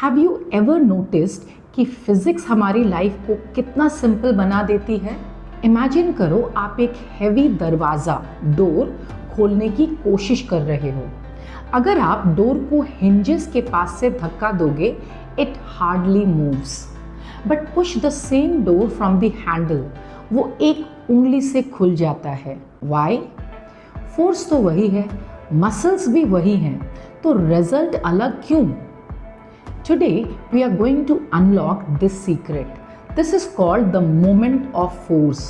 Have you ever noticed कि physics हमारी life को कितना सिंपल बना देती है? इमेजिन करो आप एक हैवी दरवाज़ा डोर खोलने की कोशिश कर रहे हो। अगर आप डोर को हिंजेस के पास से धक्का दोगे, it hardly moves, but push the same door from the handle, वो एक उंगली से खुल जाता है। वाई? फोर्स तो वही है, मसल्स भी वही हैं, तो रिजल्ट अलग क्यों? Today we are going to unlock this secret. This is called the moment of force.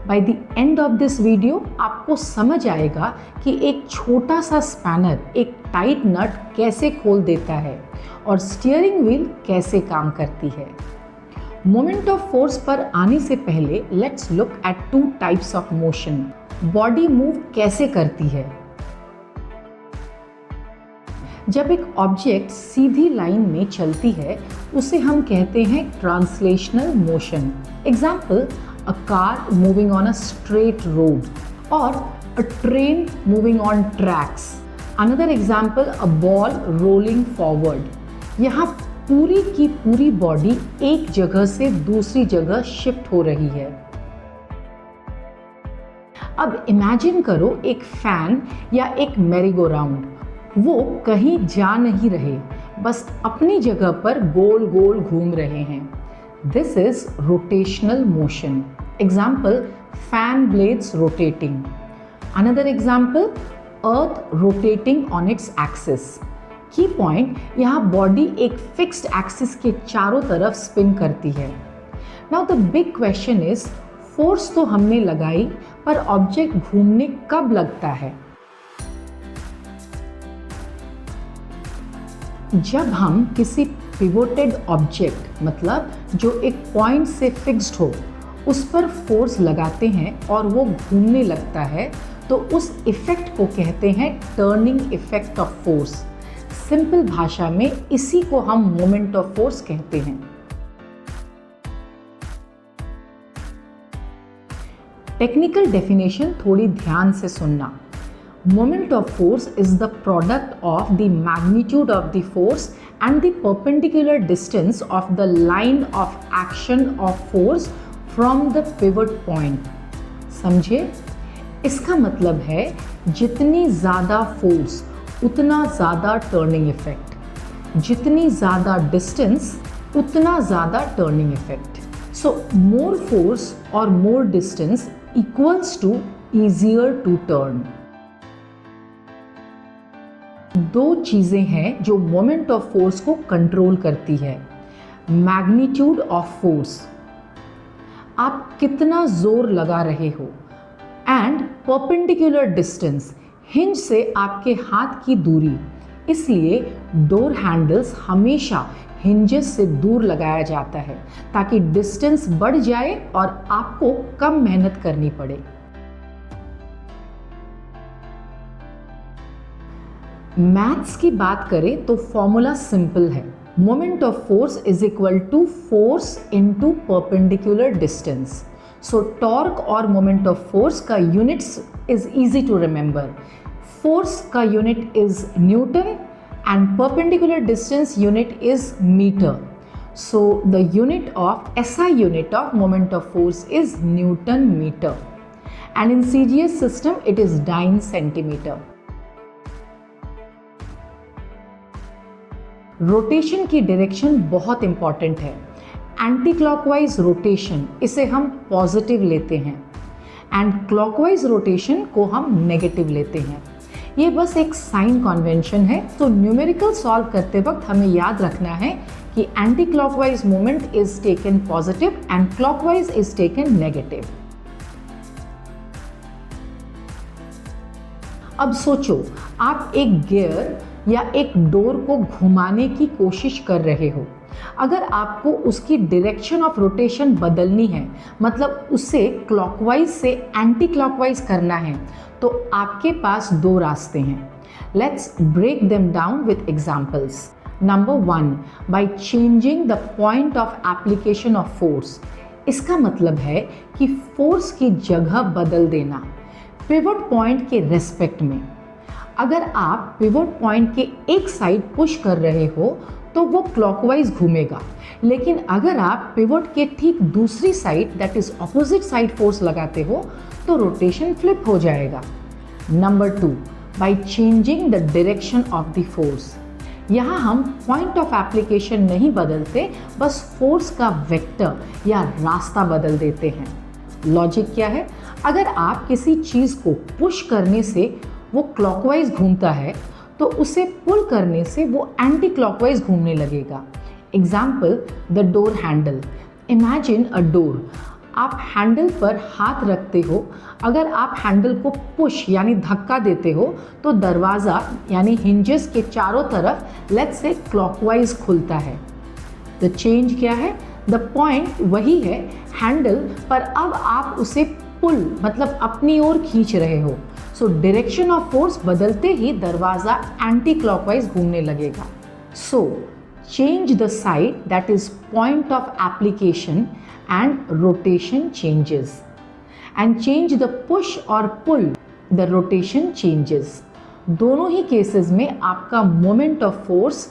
By the end of this video आपको समझ आएगा कि एक छोटा सा स्पैनर एक टाइट नट कैसे खोल देता है और स्टीयरिंग व्हील कैसे काम करती है। मोमेंट ऑफ फोर्स पर आने से पहले let's look at two types of motion. Body move कैसे करती है? जब एक ऑब्जेक्ट सीधी लाइन में चलती है उसे हम कहते हैं translational motion. Example, a car moving on a straight road और a train moving on tracks. Another example, a ball rolling forward. यहाँ पूरी की पूरी बॉडी एक जगह से दूसरी जगह शिफ्ट हो रही है। अब इमेजिन करो एक फैन या एक मैरीगो राउंड, वो कहीं जा नहीं रहे, बस अपनी जगह पर गोल गोल घूम रहे हैं। This is rotational motion. Example, fan blades rotating. Another example, earth rotating on its axis. की पॉइंट, यहाँ बॉडी एक फिक्स्ड एक्सिस के चारों तरफ स्पिन करती है। Now the big question is, force तो हमने लगाई, पर ऑब्जेक्ट घूमने कब लगता है? जब हम किसी पिवोटेड ऑब्जेक्ट, मतलब जो एक पॉइंट से फिक्स्ड हो, उस पर फोर्स लगाते हैं और वो घूमने लगता है, तो उस इफेक्ट को कहते हैं turning effect of force. Simple भाषा में इसी को हम मोमेंट ऑफ फोर्स कहते हैं। टेक्निकल डेफिनेशन थोड़ी ध्यान से सुनना। Moment of force is the product of the magnitude of the force and the perpendicular distance of the line of action of force from the pivot point. समझे? इसका मतलब है जितनी ज़्यादा फोर्स उतना ज़्यादा टर्निंग इफेक्ट, जितनी ज़्यादा डिस्टेंस उतना ज़्यादा turning effect. So more force और more distance equals to easier to turn. दो चीज़ें हैं जो मोमेंट ऑफ फोर्स को कंट्रोल करती है। मैग्नीट्यूड ऑफ फोर्स, आप कितना जोर लगा रहे हो, एंड परपेंडिकुलर डिस्टेंस, हिंज से आपके हाथ की दूरी। इसलिए डोर हैंडल्स हमेशा हिंजेस से दूर लगाया जाता है ताकि डिस्टेंस बढ़ जाए और आपको कम मेहनत करनी पड़े। मैथ्स की बात करें तो फॉर्मूला सिंपल है। Moment of force is equal to force into perpendicular distance. So torque और मोमेंट ऑफ फोर्स का units is easy to remember. Force का unit is newton and perpendicular distance unit is metre. So the unit of SI unit of moment of force is newton metre and in CGS system it is dyne centimetre. Rotation की direction बहुत important है। Anti clockwise rotation, इसे हम positive लेते हैं, and clockwise rotation को हम negative लेते हैं। ये बस एक साइन कन्वेंशन है। तो न्यूमेरिकल सॉल्व करते वक्त हमें याद रखना है कि anti clockwise moment is taken positive and clockwise is taken negative. अब सोचो, आप एक गियर या एक डोर को घुमाने की कोशिश कर रहे हो। अगर आपको उसकी डायरेक्शन ऑफ रोटेशन बदलनी है, मतलब उसे क्लॉकवाइज से एंटी क्लॉकवाइज करना है, तो आपके पास दो रास्ते हैं। Let's break them down with examples. Number 1, by changing the point of application of force. इसका मतलब है कि फोर्स की जगह बदल देना पिवट पॉइंट के रेस्पेक्ट में। अगर आप पिवट पॉइंट के एक साइड पुश कर रहे हो तो वो क्लॉकवाइज घूमेगा। लेकिन अगर आप पिवट के ठीक दूसरी side that is opposite side force लगाते हो तो रोटेशन फ्लिप हो जाएगा। Number 2, bye changing the direction of the force. यहाँ हम पॉइंट ऑफ एप्लीकेशन नहीं बदलते, बस फोर्स का वेक्टर या रास्ता बदल देते हैं। लॉजिक क्या है? अगर आप किसी चीज़ को पुश करने से वो क्लॉकवाइज घूमता है तो उसे पुल करने से वो एंटी क्लॉकवाइज घूमने लगेगा। Example, the door handle. Imagine a door. आप हैंडल पर हाथ रखते हो, अगर आप हैंडल को पुश यानी धक्का देते हो तो दरवाज़ा यानी हिंजेस के चारों तरफ लेट्स से क्लॉकवाइज खुलता है। द चेंज क्या है? द पॉइंट वही है हैंडल, पर अब आप उसे पुल मतलब अपनी ओर खींच रहे हो। सो डायरेक्शन ऑफ फोर्स बदलते ही दरवाज़ा एंटी क्लॉकवाइज घूमने लगेगा। So change the side that is point of application and rotation changes, and change the push or pull, the rotation changes। दोनों ही केसेस में आपका मोमेंट ऑफ फोर्स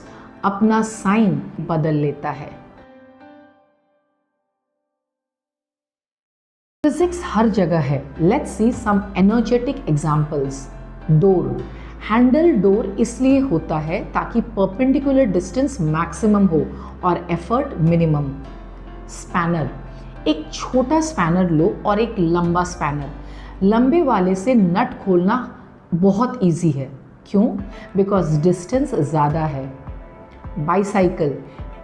अपना sign बदल लेता है। फिजिक्स हर जगह है। Let's see some energetic examples. Door. Handle door इसलिए होता है ताकि परपेंडिकुलर डिस्टेंस मैक्सिमम हो और एफर्ट मिनिमम। स्पैनर। एक छोटा स्पैनर लो और एक लंबा स्पैनर। लंबे वाले से नट खोलना बहुत इजी है। क्यों? बिकॉज डिस्टेंस ज़्यादा है। बाइसाइकिल।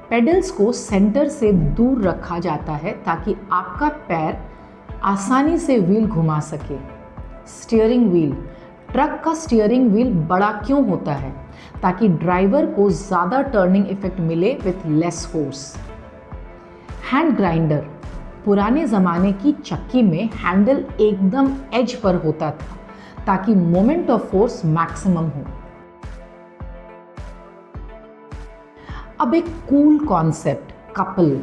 पेडल्स को सेंटर से दूर रखा जाता है ताकि आपका पैर आसानी से व्हील घुमा सके। Steering wheel. ट्रक का स्टीयरिंग व्हील बड़ा क्यों होता है? ताकि ड्राइवर को ज़्यादा टर्निंग इफेक्ट मिले with less force. Hand grinder. पुराने ज़माने की चक्की में हैंडल एकदम एज पर होता था ताकि मोमेंट ऑफ फोर्स मैक्सिमम हो। अब एक कूल कॉन्सेप्ट, कपल।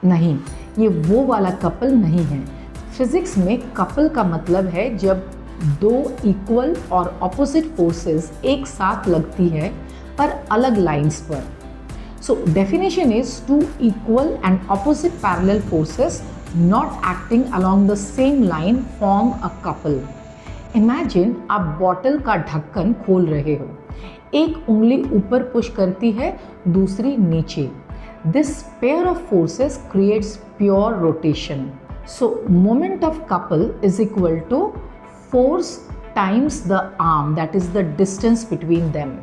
नहीं, ये वो वाला कपल नहीं है। फिजिक्स में कपल का मतलब है जब दो इक्वल और ऑपोजिट फोर्सेस एक साथ लगती है पर अलग लाइंस पर। So definition is two equal and opposite parallel forces not acting along the same line form a couple। Imagine आप बॉटल का ढक्कन खोल रहे हो, एक उंगली ऊपर पुश करती है, दूसरी नीचे। This pair of forces creates pure rotation। So moment of couple is equal to force times the arm, that is the distance between them।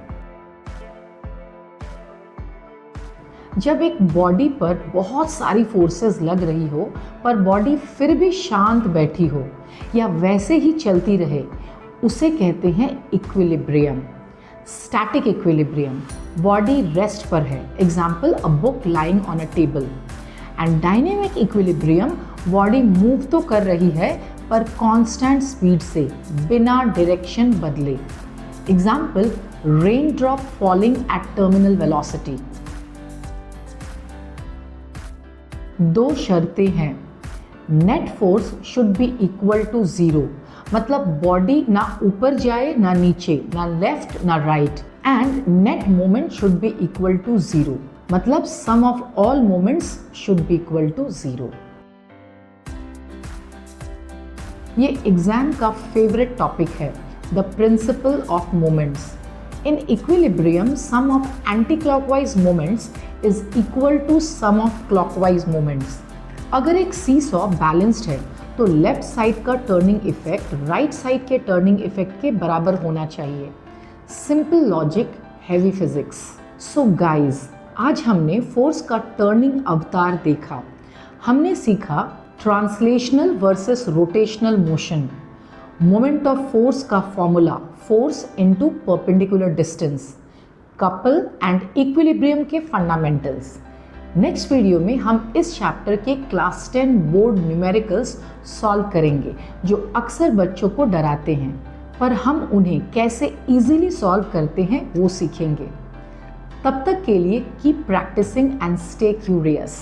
जब एक बॉडी पर बहुत सारी फोर्सेस लग रही हो पर बॉडी फिर भी शांत बैठी हो या वैसे ही चलती रहे, उसे कहते हैं equilibrium. Static equilibrium. Body rest पर है, example a book lying on a table. And dynamic equilibrium, body move तो कर रही है पर कांस्टेंट स्पीड से, बिना डायरेक्शन बदले। Example, rain drop falling at terminal velocity. दो शर्तें हैं। Net force should be equal to 0, मतलब बॉडी ना ऊपर जाए ना नीचे, ना लेफ्ट ना right. And net moment should be equal to 0, मतलब sum of all moments should be equal to 0। ये एग्जाम का फेवरेट टॉपिक है, the principle of moments. In equilibrium, sum of anti-clockwise moments is equal to sum of clockwise moments। अगर एक seesaw balanced है तो left side का turning effect right side के turning effect के बराबर होना चाहिए। Simple logic, heavy physics. So guys, आज हमने फोर्स का टर्निंग अवतार देखा। हमने सीखा translational versus rotational motion, moment of force का formula, force into perpendicular distance, couple and equilibrium के फंडामेंटल्स। नेक्स्ट वीडियो में हम इस चैप्टर के क्लास 10 बोर्ड न्यूमेरिकल्स सॉल्व करेंगे जो अक्सर बच्चों को डराते हैं, पर हम उन्हें कैसे इजीली सॉल्व करते हैं वो सीखेंगे। तब तक के लिए keep practising and stay curious.